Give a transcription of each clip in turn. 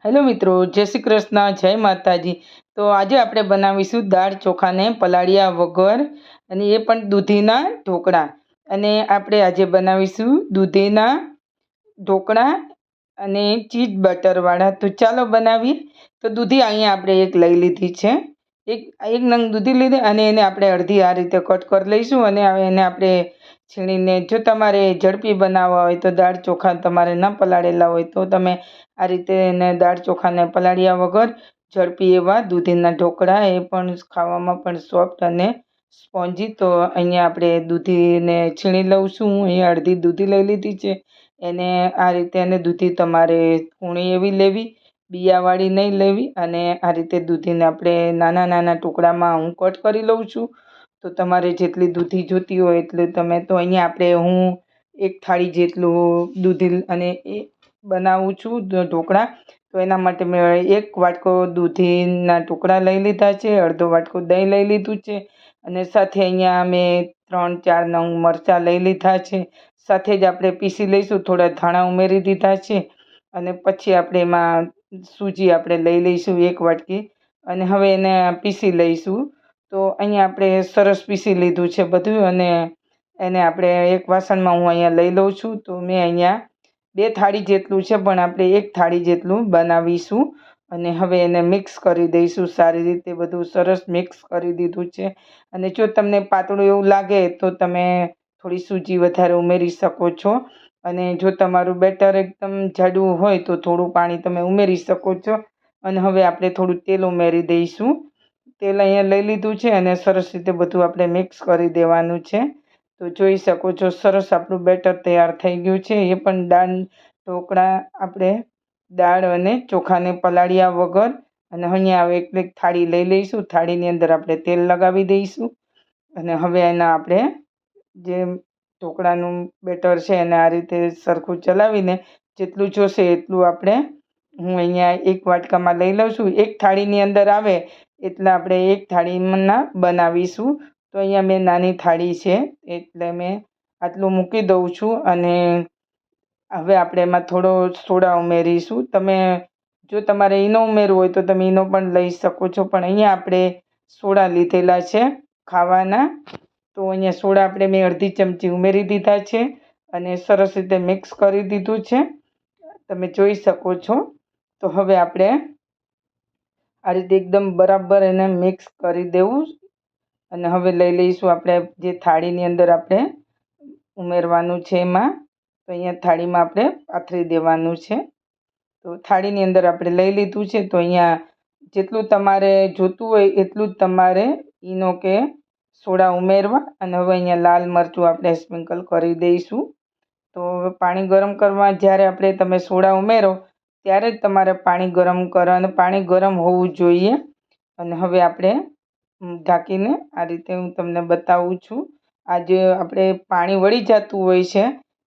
Hello મિત્રો, જય શ્રી કૃષ્ણ, જય માતાજી. તો આજે આપણે બનાવીશું દાળ ચોખાને પલાળ્યા વગર, અને એ પણ દૂધીના ઢોકળા. અને આપણે આજે બનાવીશું દૂધીના ઢોકળા અને ચીઝ બટરવાળા. તો ચાલો બનાવીએ. તો દૂધી અહીંયા આપણે એક લઈ લીધી છે, એક એક નંગ દૂધી લીધી, અને એને આપણે અડધી આ રીતે કટ કરી લઈશું. અને એને આપણે છીણીને, જો તમારે ઝડપી બનાવવા હોય તો દાળ ચોખા તમારે ન પલાળેલા હોય તો તમે આ રીતે એને દાળ ચોખાને પલાળ્યા વગર ઝડપી એવા દૂધીના ઢોકળા, એ પણ ખાવામાં પણ સોફ્ટ અને સ્પોન્જી. તો અહીંયા આપણે દૂધીને છીણી લઉં છું. હું અહીંયા અડધી દૂધી લઈ લીધી છે. એને આ રીતે, અને દૂધી તમારે કૂણી એવી લેવી, બિયાવાળી નહીં લેવી. અને આ રીતે દૂધીને આપણે નાના નાના ટુકડામાં હું કટ કરી લઉં છું. તો તમારે જેટલી દૂધી જોતી હોય એટલું તમે, તો અહીંયા આપણે હું એક થાળી જેટલું દૂધી અને એ બનાવું છું ઢોકળા. તો એના માટે મેં એક વાટકો દૂધીના ટુકડા લઈ લીધા છે, અડધો વાટકો દહીં લઈ લીધું છે, અને સાથે અહીંયા મેં 3-4 નંગ મરચાં લઈ લીધા છે. સાથે જ આપણે પીસી લઈશું, થોડા ધાણા ઉમેરી દીધા છે. અને પછી આપણે એમાં સૂજી આપણે લઈ લઈશું 1 વાટકી, અને હવે એને પીસી લઈશું. તો અહીંયા આપણે સરસ પીસી લીધું છે બધું, અને એને આપણે એક વાસણમાં હું અહીંયા લઈ લઉં છું. તો મેં અહીંયા 2 થાળી જેટલું છે, પણ આપણે 1 થાળી જેટલું બનાવીશું. અને હવે એને મિક્સ કરી દઈશું સારી રીતે. બધું સરસ મિક્સ કરી દીધું છે. અને જો તમને પાતળું એવું લાગે તો તમે થોડી સૂજી વધારે ઉમેરી શકો છો. અને જો તમારું બેટર એકદમ જાડું હોય તો થોડું પાણી તમે ઉમેરી શકો છો. અને હવે આપણે થોડું તેલ ઉમેરી દઈશું. તેલ અહીંયા લઈ લીધું છે, અને સરસ રીતે બધું આપણે મિક્સ કરી દેવાનું છે. તો જોઈ શકો છો સરસ આપણું બેટર તૈયાર થઈ ગયું છે. એ પણ દાળ ઢોકળા આપણે દાળ અને ચોખાને પલાળ્યા વગર. અને અહીંયા હવે એક થાળી લઈ લઈશું. થાળીની અંદર આપણે તેલ લગાવી દઈશું. અને હવે એના આપણે જે ઢોકળાનું બેટર છે એને આ રીતે સરખું ચલાવીને જેટલું જોશે એટલું આપણે, હું અહીંયા 1 વાટકામાં લઈ લઉં છું. 1 થાળીની અંદર આવે એટલે આપણે 1 થાળીમાં બનાવીશું. તો અહીંયા મેં નાની થાળી છે એટલે મેં આટલું મૂકી દઉં છું. અને હવે આપણે એમાં થોડો સોડા ઉમેરીશું. તમે જો તમારે ઈનો ઉમેરવો હોય તો તમે ઈનો પણ લઈ શકો છો, પણ અહીંયા આપણે સોડા લીધેલા છે ખાવાના. તો અહીંયા સોડા આપણે મેં અડધી ચમચી ઉમેરી દીધા છે, અને સરસ રીતે મિક્સ કરી દીધું છે, તમે જોઈ શકો છો. તો હવે આપણે આ રીતે એકદમ બરાબર એને મિક્સ કરી દેવું. અને હવે લઈ લઈશું આપણે જે થાળીની અંદર આપણે ઉમેરવાનું છે એમાં. તો અહીંયા થાળીમાં આપણે પાથરી દેવાનું છે. તો થાળીની અંદર આપણે લઈ લીધું છે. તો અહીંયા જેટલું તમારે જોતું હોય એટલું જ તમારે ઈનો કે સોડા ઉમેરવા. અને હવે અહીંયા લાલ મરચું આપણે સ્પ્રિંકલ કરી દઈશું. તો હવે પાણી ગરમ કરવા જ્યારે આપણે તમે સોડા ઉમેરો ત્યારે જ તમારે પાણી ગરમ કરો, અને પાણી ગરમ હોવું જોઈએ. અને હવે આપણે ઢાંકીને આ રીતે હું તમને બતાવું છું. આ જે આપણે પાણી વળી જતું હોય છે,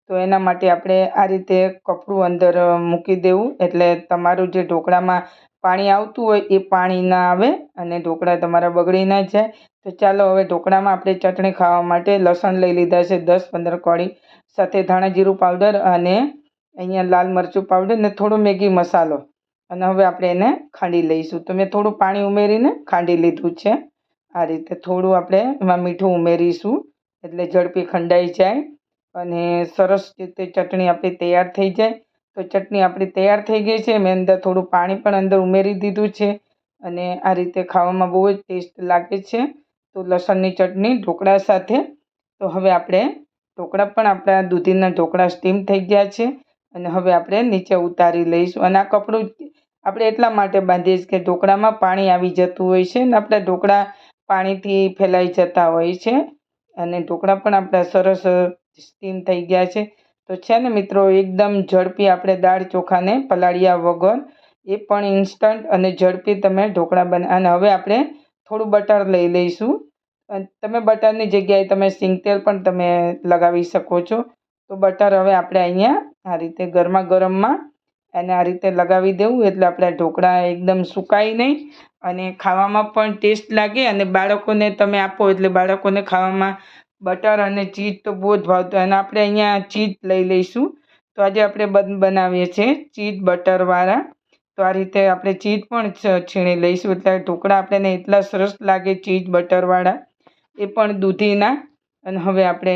તો એના માટે આપણે આ રીતે કપડું અંદર મૂકી દેવું, એટલે તમારું જે ઢોકળામાં પાણી આવતું હોય એ પાણી ના આવે, અને ઢોકળા તમારા બગડી ના જાય. તો ચાલો હવે ઢોકળામાં આપણે ચટણી ખાવા માટે લસણ લઈ લીધા છે 10-15 કળી, સાથે ધાણા જીરું પાવડર, અને અહીંયા લાલ મરચું પાવડર, ને થોડો મેગી મસાલો. અને હવે આપણે એને ખાંડી લઈશું. તો મેં થોડું પાણી ઉમેરીને ખાંડી લીધું છે. આ રીતે થોડું આપણે એમાં મીઠું ઉમેરીશું એટલે ઝડપી ખંડાઈ જાય, અને સરસ રીતે ચટણી આપણી તૈયાર થઈ જાય. તો ચટણી આપણી તૈયાર થઈ ગઈ છે. મેં અંદર થોડું પાણી પણ અંદર ઉમેરી દીધું છે, અને આ રીતે ખાવામાં બહુ જ ટેસ્ટ લાગે છે. તો લસણની ચટણી ઢોકળા સાથે. તો હવે આપણે ઢોકળા પણ આપણા દૂધીના ઢોકળા સ્ટીમ થઈ ગયા છે, અને હવે આપણે નીચે ઉતારી લઈશું. અને આ કપડું આપણે એટલા માટે બાંધીએ છીએ કે ઢોકળામાં પાણી આવી જતું હોય છે, અને આપણા ઢોકળા પાણીથી ફેલાઈ જતા હોય છે. અને ઢોકળા પણ આપણા સરસ સ્ટીમ થઈ ગયા છે. તો છે ને મિત્રો, એકદમ ઝડપી આપણે દાળ ચોખાને પલાળ્યા વગર, એ પણ ઇન્સ્ટન્ટ અને ઝડપી તમે ઢોકળા અને હવે આપણે થોડું બટર લઈ લઈશું. તમે બટરની જગ્યાએ તમે સિંગ તેલ પણ તમે લગાવી શકો છો. તો બટર હવે આપણે અહીંયા આ રીતે ગરમા ગરમમાં એને આ રીતે લગાવી દેવું, એટલે આપણા ઢોકળા એકદમ સુકાય નહીં, અને ખાવામાં પણ ટેસ્ટ લાગે. અને બાળકોને તમે આપો એટલે બાળકોને ખાવામાં બટર અને ચીઝ તો બહુ જ ભાવતું. અને આપણે અહીંયા ચીઝ લઈ લઈશું. તો આજે આપણે બનાવીએ છીએ ચીઝ બટરવાળા. તો તો આ રીતે આપણે ચીઝ પણ છીણી લઈશું એટલે ઢોકળા આપણને એટલા સરસ લાગે ચીઝ બટરવાળા, એ પણ દૂધીના. અને હવે આપણે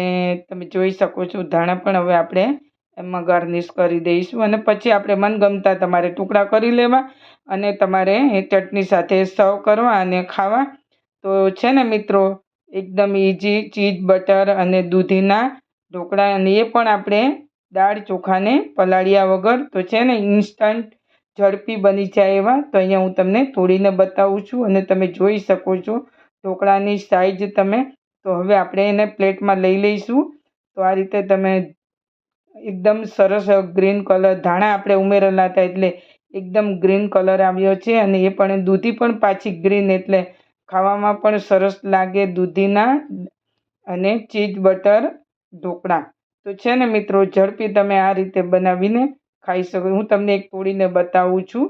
તમે જોઈ શકો છો ધાણા પણ હવે આપણે એમાં ગાર્નિશ કરી દઈશું. અને પછી આપણે મનગમતા તમારે ટુકડા કરી લેવા અને તમારે એ ચટણી સાથે સર્વ કરવા અને ખાવા. તો છે ને મિત્રો, એકદમ ઇઝી ચીઝ બટર અને દૂધીના ઢોકળા, અને એ પણ આપણે દાળ ચોખાને પલાળ્યા વગર. તો છે ને ઇન્સ્ટન્ટ ઝડપી બની જાય એવા. તો અહીંયા હું તમને તોડીને બતાવું છું અને તમે જોઈ શકો છો ઢોકળાની સાઈઝ તમે. તો હવે આપણે એને પ્લેટમાં લઈ લઈશું. તો આ રીતે તમે એકદમ સરસ ગ્રીન કલર, ધાણા આપણે ઉમેરેલા હતા એટલે એકદમ ગ્રીન કલર આવ્યો છે. અને એ પણ દૂધી પણ પાછી ગ્રીન, એટલે ખાવામાં પણ સરસ લાગે દૂધીના અને ચીઝ બટર ઢોકળા. તો છે ને મિત્રો, ઝડપી તમે આ રીતે બનાવીને ખાઈ શકો. હું તમને એક તોડીને બતાવું છું.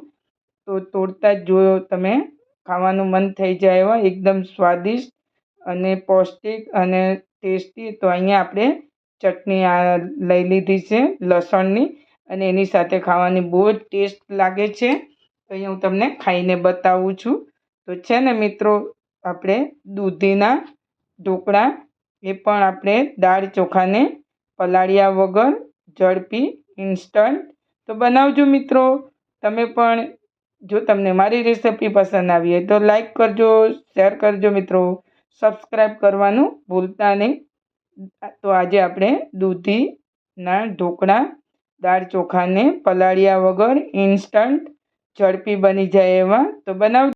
તો તોડતા જ જો તમે ખાવાનું મન થઈ જાય એવા એકદમ સ્વાદિષ્ટ અને પૌષ્ટિક અને ટેસ્ટી. તો અહીંયા આપણે ચટણી આ લઈ લીધી છે લસણની, અને એની સાથે ખાવાની બહુ જ ટેસ્ટ લાગે છે. તો અહીંયા હું તમને ખાઈને બતાવું છું. તો છે ને મિત્રો, આપણે દૂધીના ઢોકળા એ પણ આપણે દાળ ચોખાને પલાળ્યા વગર ઝડપી ઇન્સ્ટન્ટ. તો બનાવજો મિત્રો તમે પણ. જો તમને મારી રેસિપી પસંદ આવી હોય તો લાઈક કરજો, શેર કરજો મિત્રો, સબસ્ક્રાઈબ કરવાનું ભૂલતા નહીં. તો આજે આપણે દૂધીના ઢોકળા દાળ ચોખાને પલાળ્યા વગર ઇન્સ્ટન્ટ ઝડપી બની જાય એવા તો બનાવજો.